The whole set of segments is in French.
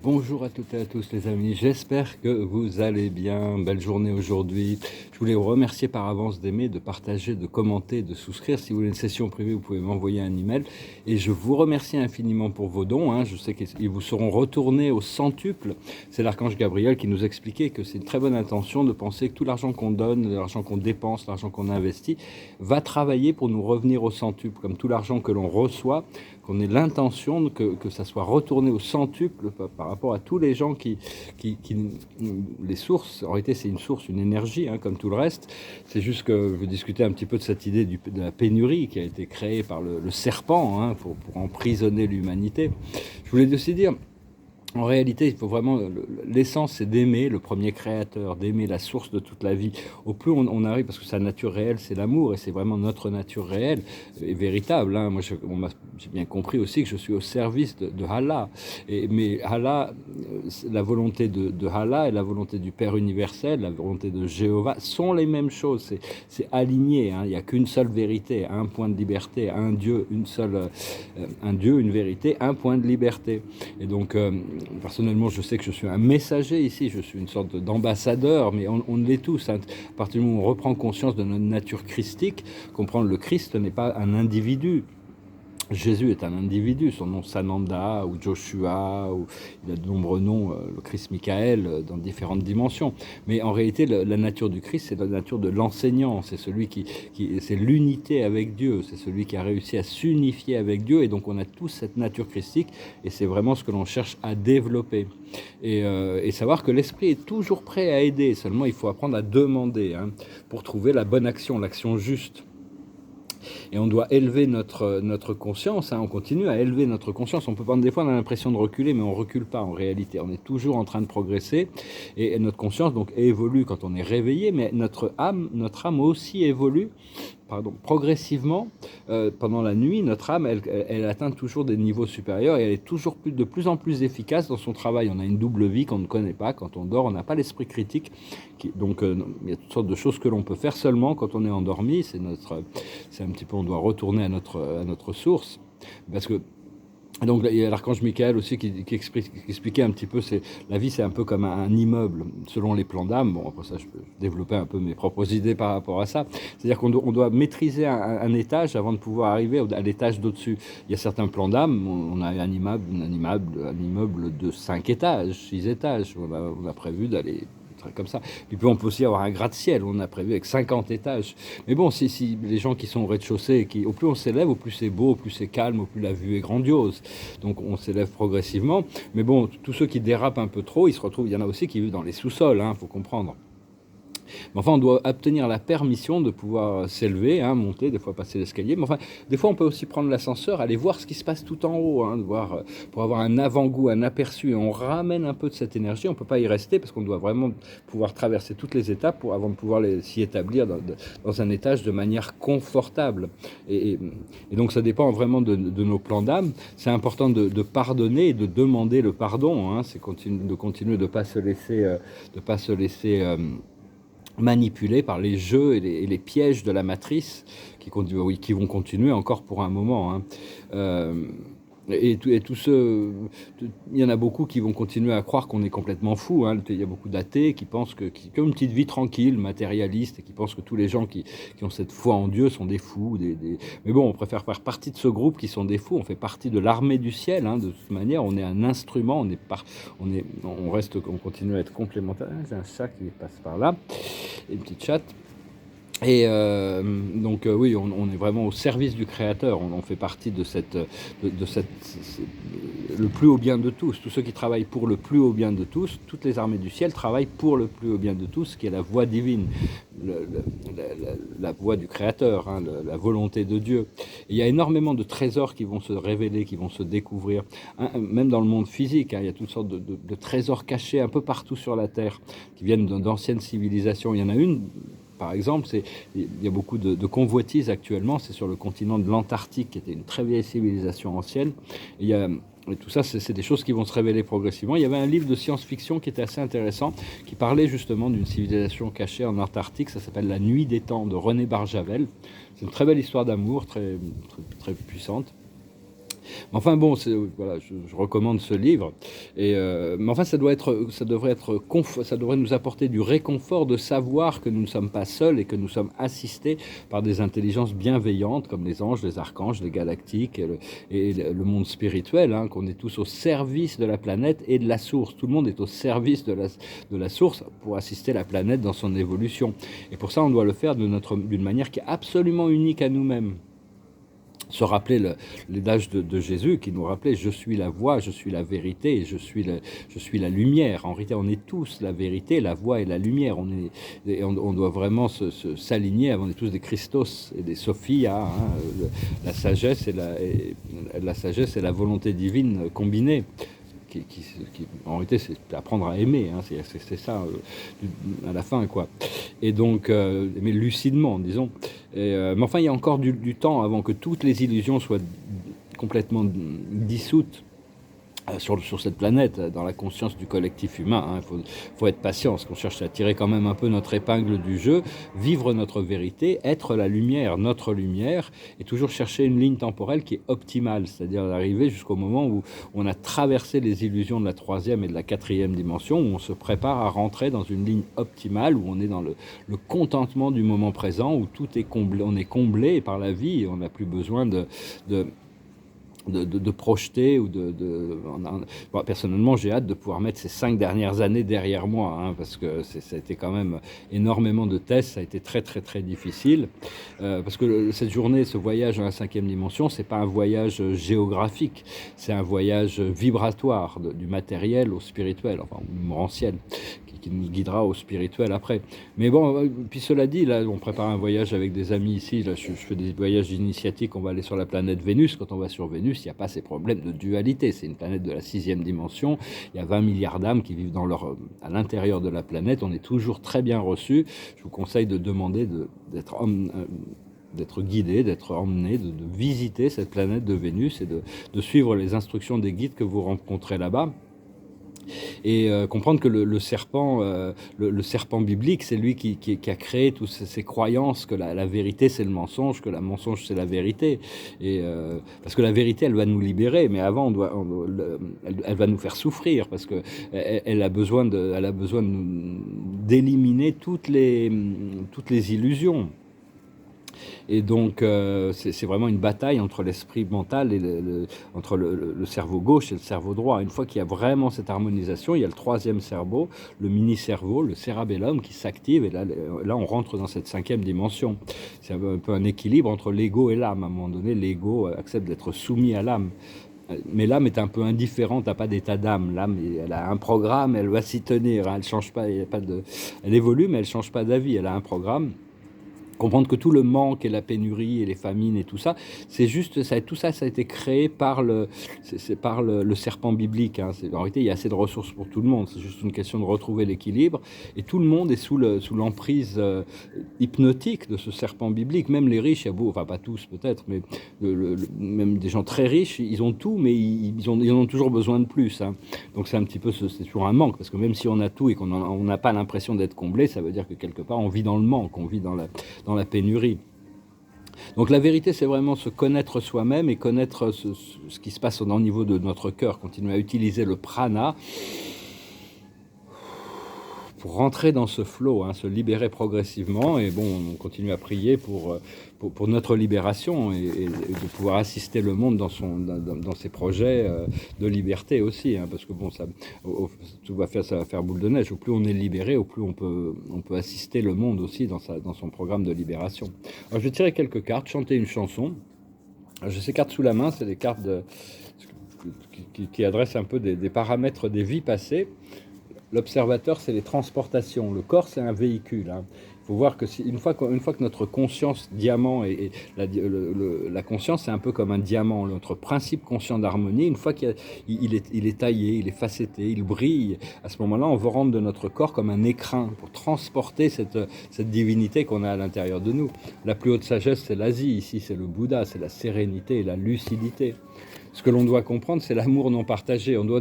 Bonjour à toutes et à tous les amis, j'espère que vous allez bien, belle journée aujourd'hui. Je voulais vous remercier par avance d'aimer, de partager, de commenter, de souscrire. Si vous voulez une session privée, vous pouvez m'envoyer un email. Et je vous remercie infiniment pour vos dons, je sais qu'ils vous seront retournés au centuple. C'est l'archange Gabriel qui nous expliquait que c'est une très bonne intention de penser que tout l'argent qu'on donne, l'argent qu'on dépense, l'argent qu'on investit, va travailler pour nous revenir au centuple, comme tout l'argent que l'on reçoit, qu'on ait l'intention que ça soit retourné au centuple par rapport à tous les gens qui les sources, en réalité c'est une source, une énergie, comme tout le reste. C'est juste que je discutais un petit peu de cette idée de la pénurie qui a été créée par le serpent pour emprisonner l'humanité. Je voulais aussi dire, en réalité, il faut vraiment, l'essence c'est d'aimer le premier créateur, d'aimer la source de toute la vie. Au plus on arrive, parce que sa nature réelle c'est l'amour, et c'est vraiment notre nature réelle et véritable. Moi j'ai bien compris aussi que je suis au service de Allah. Mais Allah, la volonté de Allah et la volonté du Père universel, la volonté de Jéhovah sont les mêmes choses. C'est aligné, il n'y a qu'une seule vérité, un point de liberté, un Dieu, un Dieu, une vérité, un point de liberté. Et donc, personnellement, je sais que je suis un messager ici, je suis une sorte d'ambassadeur, mais on l'est tous. À partir du moment où on reprend conscience de notre nature christique, comprendre le Christ n'est pas un individu. Jésus est un individu, son nom Sananda ou Joshua, ou il a de nombreux noms, le Christ Michael, dans différentes dimensions. Mais en réalité, la nature du Christ, c'est la nature de l'enseignant, c'est celui c'est l'unité avec Dieu, c'est celui qui a réussi à s'unifier avec Dieu, et donc on a tous cette nature christique, et c'est vraiment ce que l'on cherche à développer. Et savoir que l'esprit est toujours prêt à aider, seulement il faut apprendre à demander, pour trouver la bonne action, l'action juste. Et on doit élever notre conscience, on continue à élever notre conscience. On peut prendre des fois, on a l'impression de reculer, mais on ne recule pas en réalité. On est toujours en train de progresser, et notre conscience donc évolue quand on est réveillé, mais notre âme aussi évolue. Progressivement, pendant la nuit, notre âme, elle atteint toujours des niveaux supérieurs, et elle est toujours de plus en plus efficace dans son travail. On a une double vie qu'on ne connaît pas. Quand on dort, on n'a pas l'esprit critique. Donc, il y a toutes sortes de choses que l'on peut faire seulement quand on est endormi. C'est un petit peu, on doit retourner à notre source. Parce que donc il y a l'archange Michael aussi qui expliquait un petit peu, la vie c'est un peu comme un immeuble selon les plans d'âme. Bon, après ça je peux développer un peu mes propres idées par rapport à ça. C'est-à-dire qu'on doit maîtriser un étage avant de pouvoir arriver à l'étage d'au-dessus. Il y a certains plans d'âme, on a un immeuble de 5 étages, 6 étages. On a prévu d'aller comme ça. Et puis on peut aussi avoir un gratte-ciel, on a prévu avec 50 étages. Mais bon, si les gens qui sont au rez-de-chaussée, au plus on s'élève, au plus c'est beau, au plus c'est calme, au plus la vue est grandiose. Donc on s'élève progressivement. Mais bon, tous ceux qui dérapent un peu trop, ils se retrouvent, il y en a aussi qui vivent dans les sous-sols, faut comprendre. Mais enfin, on doit obtenir la permission de pouvoir s'élever, monter, des fois passer l'escalier. Mais enfin, des fois, on peut aussi prendre l'ascenseur, aller voir ce qui se passe tout en haut, pour avoir un avant-goût, un aperçu. Et on ramène un peu de cette énergie. On ne peut pas y rester parce qu'on doit vraiment pouvoir traverser toutes les étapes avant de pouvoir s'y établir dans un étage de manière confortable. Et donc, ça dépend vraiment de nos plans d'âme. C'est important de pardonner et de demander le pardon. C'est de continuer de ne pas se laisser manipulés par les jeux et les pièges de la matrice qui vont continuer encore pour un moment. Il y en a beaucoup qui vont continuer à croire qu'on est complètement fou. Il y a beaucoup d'athées qui pensent qui ont une petite vie tranquille, matérialiste, et qui pensent que tous les gens qui ont cette foi en Dieu sont des fous. Mais bon, on préfère faire partie de ce groupe qui sont des fous. On fait partie de l'armée du ciel. De toute manière, on est un instrument. On continue à être complémentaire. J'ai un chat qui passe par là, une petite chatte. Et donc oui, on est vraiment au service du Créateur. On fait partie de le plus haut bien de tous. Tous ceux qui travaillent pour le plus haut bien de tous, toutes les armées du ciel travaillent pour le plus haut bien de tous, qui est la voie divine, la voie du Créateur, la volonté de Dieu. Et il y a énormément de trésors qui vont se révéler, qui vont se découvrir, même dans le monde physique. Il y a toutes sortes de trésors cachés un peu partout sur la Terre, qui viennent d'anciennes civilisations. Il y en a une, par exemple, il y a beaucoup de convoitises actuellement, c'est sur le continent de l'Antarctique, qui était une très vieille civilisation ancienne. Et tout ça, c'est des choses qui vont se révéler progressivement. Il y avait un livre de science-fiction qui était assez intéressant, qui parlait justement d'une civilisation cachée en Antarctique. Ça s'appelle La Nuit des Temps de René Barjavel. C'est une très belle histoire d'amour, très, très, très puissante. Enfin bon, voilà, je recommande ce livre. Mais enfin, ça devrait nous apporter du réconfort de savoir que nous ne sommes pas seuls et que nous sommes assistés par des intelligences bienveillantes comme les anges, les archanges, les galactiques et le monde spirituel, hein, qu'on est tous au service de la planète et de la source. Tout le monde est au service de la source pour assister la planète dans son évolution. Et pour ça, on doit le faire d'une manière qui est absolument unique à nous-mêmes. Se rappeler l'adage de Jésus qui nous rappelait: je suis la voie, je suis la vérité et je suis la lumière. En réalité, on est tous la vérité, la voie et la lumière. On doit vraiment s'aligner. On est tous des Christos et des Sophia, hein, la sagesse et la volonté divine combinée. En réalité, c'est apprendre à aimer, hein, c'est ça à la fin, quoi. Et donc, aimer lucidement, disons. Mais enfin, il y a encore du temps avant que toutes les illusions soient complètement dissoutes sur cette planète, dans la conscience du collectif humain. Hein. Faut être patient, parce qu'on cherche à tirer quand même un peu notre épingle du jeu, vivre notre vérité, être la lumière, notre lumière, et toujours chercher une ligne temporelle qui est optimale, c'est-à-dire d'arriver jusqu'au moment où on a traversé les illusions de la 3e et de la 4e dimension, où on se prépare à rentrer dans une ligne optimale, où on est dans le contentement du moment présent, où tout est comblé, on est comblé par la vie, et on n'a plus besoin de projeter ou bon, personnellement, j'ai hâte de pouvoir mettre ces 5 dernières années derrière moi, hein, parce que ça a été quand même énormément de tests, ça a été très très très difficile, parce que cette journée, ce voyage dans la 5e dimension, c'est pas un voyage géographique, c'est un voyage vibratoire, du matériel au spirituel, enfin au morantiel, qui nous guidera au spirituel après. Mais bon, puis cela dit, là, on prépare un voyage avec des amis ici. Là, je fais des voyages initiatiques. On va aller sur la planète Vénus. Quand on va sur Vénus, il n'y a pas ces problèmes de dualité. C'est une planète de la 6e dimension. Il y a 20 milliards d'âmes qui vivent à l'intérieur de la planète. On est toujours très bien reçus. Je vous conseille de demander d'être guidé, d'être emmené, de visiter cette planète de Vénus et de suivre les instructions des guides que vous rencontrez là-bas. Et comprendre que le serpent biblique, c'est lui qui a créé toutes ces croyances que la vérité c'est le mensonge, que la mensonge c'est la vérité. Et parce que la vérité, elle va nous libérer, mais avant elle va nous faire souffrir, parce que elle a besoin d'éliminer toutes les illusions. Et donc, c'est vraiment une bataille entre l'esprit mental et entre le cerveau gauche et le cerveau droit. Une fois qu'il y a vraiment cette harmonisation, il y a le 3e cerveau, le mini-cerveau, le cérébellum qui s'active. Et là, on rentre dans cette 5e dimension. C'est un peu un équilibre entre l'ego et l'âme. À un moment donné, l'ego accepte d'être soumis à l'âme. Mais l'âme est un peu indifférente, n'a pas d'état d'âme. L'âme, elle a un programme, elle va s'y tenir. Elle change pas, elle évolue, mais elle change pas d'avis. Elle a un programme. Comprendre que tout le manque et la pénurie et les famines et tout ça, c'est juste ça. Tout ça, ça a été créé par le serpent biblique. Hein. En réalité, il y a assez de ressources pour tout le monde. C'est juste une question de retrouver l'équilibre. Et tout le monde est sous l'emprise hypnotique de ce serpent biblique. Même les riches, enfin pas tous peut-être, mais même des gens très riches, ils ont tout, mais ils en ont toujours besoin de plus. Hein. Donc c'est un petit peu, c'est toujours un manque, parce que même si on a tout et qu'on n'a pas l'impression d'être comblé, ça veut dire que quelque part on vit dans le manque, on vit dans la pénurie. Donc la vérité, c'est vraiment se connaître soi-même et connaître ce qui se passe au niveau de notre cœur, continuer à utiliser le prana pour rentrer dans ce flow, hein, se libérer progressivement. Et bon, on continue à prier pour notre libération et de pouvoir assister le monde dans ses projets de liberté aussi, hein, parce que bon, ça va faire boule de neige. Au plus on est libéré, au plus on peut assister le monde aussi dans son programme de libération. Alors, je vais tirer quelques cartes, chanter une chanson. Alors, j'ai ces cartes sous la main, c'est des cartes qui adressent un peu des paramètres des vies passées. L'observateur, c'est les transportations. Le corps, c'est un véhicule. Hein. Il faut voir que une fois que notre conscience diamant et la conscience, c'est un peu comme un diamant. Notre principe conscient d'harmonie, une fois qu'il est taillé, il est facetté, il brille, à ce moment-là, on rentre de notre corps comme un écrin pour transporter cette divinité qu'on a à l'intérieur de nous. La plus haute sagesse, c'est l'Asie. Ici, c'est le Bouddha, c'est la sérénité et la lucidité. Ce que l'on doit comprendre, c'est l'amour non partagé. On doit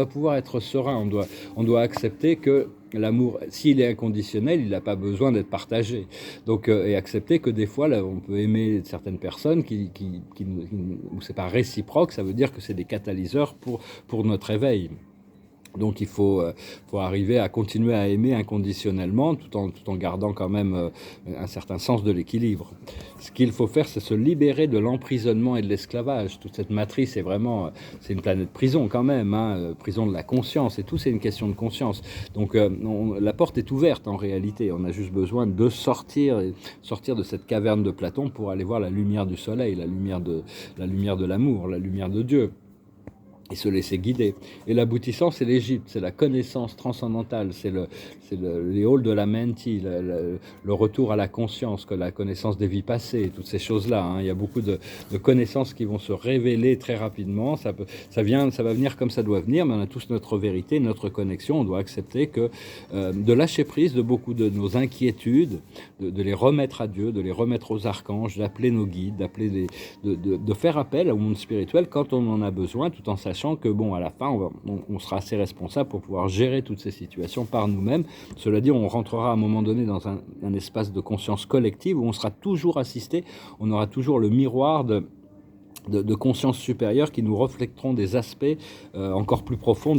pouvoir être serein. On doit accepter que l'amour, s'il est inconditionnel, il n'a pas besoin d'être partagé. Donc, et accepter que des fois, là, on peut aimer certaines personnes où c'est pas réciproque, ça veut dire que c'est des catalyseurs pour notre éveil. Donc il faut arriver à continuer à aimer inconditionnellement tout en gardant quand même un certain sens de l'équilibre. Ce qu'il faut faire, c'est se libérer de l'emprisonnement et de l'esclavage. Toute cette matrice est vraiment, c'est une planète prison quand même, hein, prison de la conscience, et tout c'est une question de conscience. Donc la porte est ouverte en réalité, on a juste besoin de sortir de cette caverne de Platon pour aller voir la lumière du soleil, la lumière de l'amour, la lumière de Dieu. Et se laisser guider. Et l'aboutissant, c'est l'Égypte, c'est la connaissance transcendantale, c'est les halls de la menti, le retour à la conscience, que la connaissance des vies passées, toutes ces choses-là. Hein. Il y a beaucoup de connaissances qui vont se révéler très rapidement. Ça va venir comme ça doit venir, mais on a tous notre vérité, notre connexion. On doit accepter que de lâcher prise de beaucoup de nos inquiétudes, de les remettre à Dieu, de les remettre aux archanges, d'appeler nos guides, de faire appel au monde spirituel quand on en a besoin, tout en sachant que bon, à la fin, on sera assez responsable pour pouvoir gérer toutes ces situations par nous-mêmes. Cela dit, on rentrera à un moment donné dans un espace de conscience collective où on sera toujours assisté, on aura toujours le miroir de conscience supérieure qui nous reflèteront des aspects encore plus profonds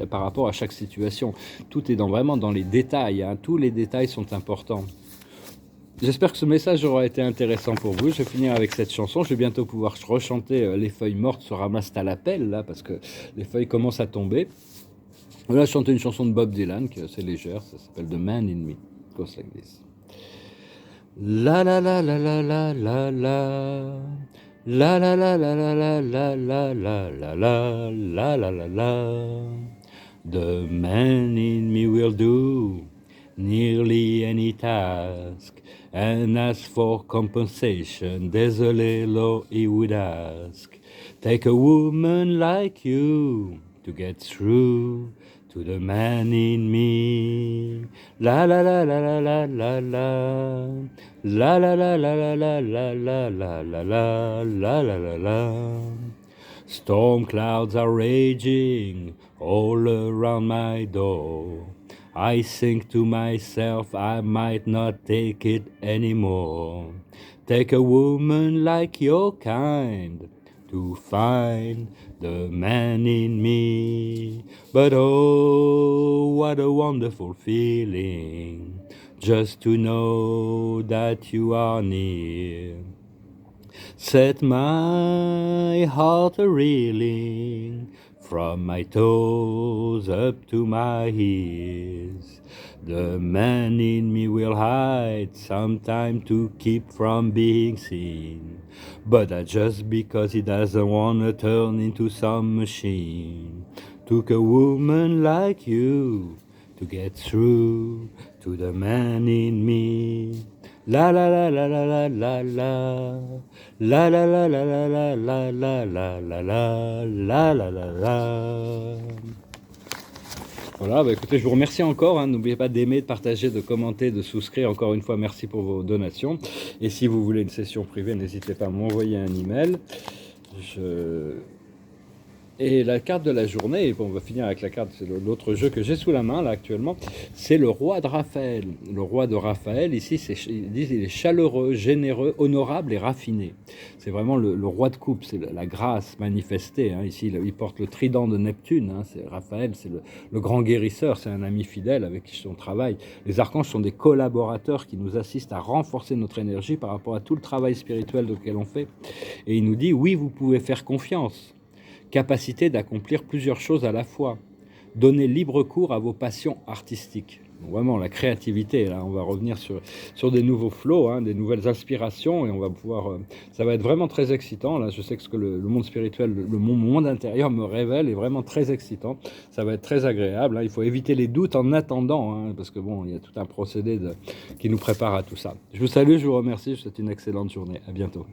par rapport à chaque situation. Tout est vraiment dans les détails, hein. Tous les détails sont importants. J'espère que ce message aura été intéressant pour vous. Je vais finir avec cette chanson. Je vais bientôt pouvoir rechanter Les feuilles mortes se ramassent à l'appel, là, parce que les feuilles commencent à tomber. Là, je chantais une chanson de Bob Dylan, qui est assez légère. Ça s'appelle The Man in Me. It goes like this. La la la la la la la la. La la la la la la la la la la la la la la la. The man in me will do nearly any task, and as for compensation, désolé, Lord, he would ask. Take a woman like you to get through to the man in me. La la la la la la la la. La la la la la la la la la la la la la la. Storm clouds are raging all around my door. I think to myself I might not take it anymore. Take a woman like your kind to find the man in me. But oh, what a wonderful feeling just to know that you are near. Set my heart a-reeling from my toes up to my ears. The man in me will hide sometime to keep from being seen, but that's just because he doesn't want to turn into some machine. Took a woman like you to get through to the man in me. La la la la la la la la. La la la la la la la la la la la la la la. Voilà, bah écoutez, je vous remercie encore. Hein. N'oubliez pas d'aimer, de partager, de commenter, de souscrire. Encore une fois, merci pour vos donations. Et si vous voulez une session privée, n'hésitez pas à m'envoyer un email. Et la carte de la journée, et bon, on va finir avec la carte, c'est l'autre jeu que j'ai sous la main là actuellement, c'est le roi de Raphaël. Le roi de Raphaël, ici, ils disent il est chaleureux, généreux, honorable et raffiné. C'est vraiment le roi de coupe, c'est la grâce manifestée. Hein. Ici, il porte le trident de Neptune. Hein. C'est Raphaël, c'est le grand guérisseur, c'est un ami fidèle avec qui on travaille. Les archanges sont des collaborateurs qui nous assistent à renforcer notre énergie par rapport à tout le travail spirituel auquel on fait. Et il nous dit, oui, vous pouvez faire confiance. Capacité d'accomplir plusieurs choses à la fois. Donner libre cours à vos passions artistiques. Donc vraiment, la créativité, là, on va revenir sur des nouveaux flots, hein, des nouvelles inspirations, et on va pouvoir... ça va être vraiment très excitant. Là, je sais que ce que le monde spirituel, le monde intérieur me révèle est vraiment très excitant. Ça va être très agréable. Hein. Il faut éviter les doutes en attendant, hein, parce que bon, il y a tout un procédé qui nous prépare à tout ça. Je vous salue, je vous remercie, je vous souhaite une excellente journée. À bientôt.